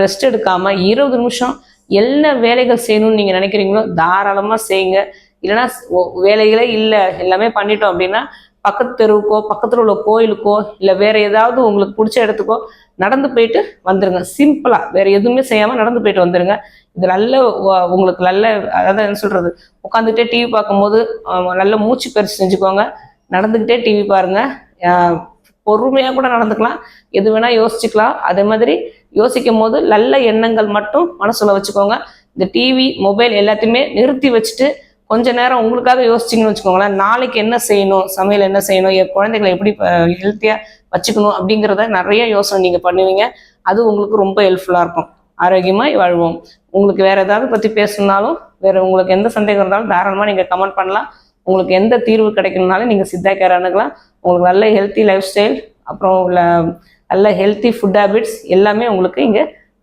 Rest எடுக்காம 20 நிமிஷம் என்ன வேலைகள் செய்யணும்னு நீங்க நினைக்கிறீங்களோ தாராளமா செய்யுங்க. இல்லைன்னா வேலைகளே இல்லை எல்லாமே பண்ணிட்டோம் அப்படின்னா பக்கத்து தெருவுக்கோ பக்கத்துல உள்ள கோயிலுக்கோ இல்லை வேற ஏதாவது உங்களுக்கு பிடிச்ச இடத்துக்கோ நடந்து போயிட்டு வந்துருங்க. சிம்பிளா வேற எதுவுமே செய்யாம நடந்து போயிட்டு வந்துருங்க. இது நல்ல உங்களுக்கு நல்ல, அதாவது என்ன சொல்றது, உட்காந்துக்கிட்டே டிவி பார்க்கும்போது நல்ல மூச்சு பயிற்சி செஞ்சுக்கோங்க. நடந்துக்கிட்டே டிவி பாருங்க. பொறுமையா கூட நடந்துக்கலாம், எது வேணா யோசிச்சுக்கலாம். அதே மாதிரி யோசிக்கும் போது நல்ல எண்ணங்கள் மட்டும் மனசுல வச்சுக்கோங்க. இந்த டிவி மொபைல் எல்லாத்தையுமே நிறுத்தி வச்சுட்டு கொஞ்ச நேரம் உங்களுக்காக யோசிச்சிங்கன்னு வச்சுக்கோங்களேன். நாளைக்கு என்ன செய்யணும், சமையல் என்ன செய்யணும், என் குழந்தைகளை எப்படி ஹெல்த்தியா வச்சுக்கணும் அப்படிங்கிறத நிறைய யோசனை நீங்க பண்ணுவீங்க. அது உங்களுக்கு ரொம்ப ஹெல்ப்ஃபுல்லா இருக்கும். ஆரோக்கியமாய் வாழ்வோம். உங்களுக்கு வேற ஏதாவது பத்தி பேசணும்னாலும், வேற உங்களுக்கு எந்த சந்தேகம் இருந்தாலும் தாராளமா நீங்க கமெண்ட் பண்ணலாம். உங்களுக்கு எந்த தீர்வு கிடைக்கணும்னாலும் நீங்க சித்தா கேர் அணுகலாம். உங்களுக்கு நல்ல ஹெல்த்தி லைஃப் ஸ்டைல், அப்புறம் நல்ல ஹெல்த்தி ஃபுட் ஹேபிட்ஸ் எல்லாமே உங்களுக்கு இங்கே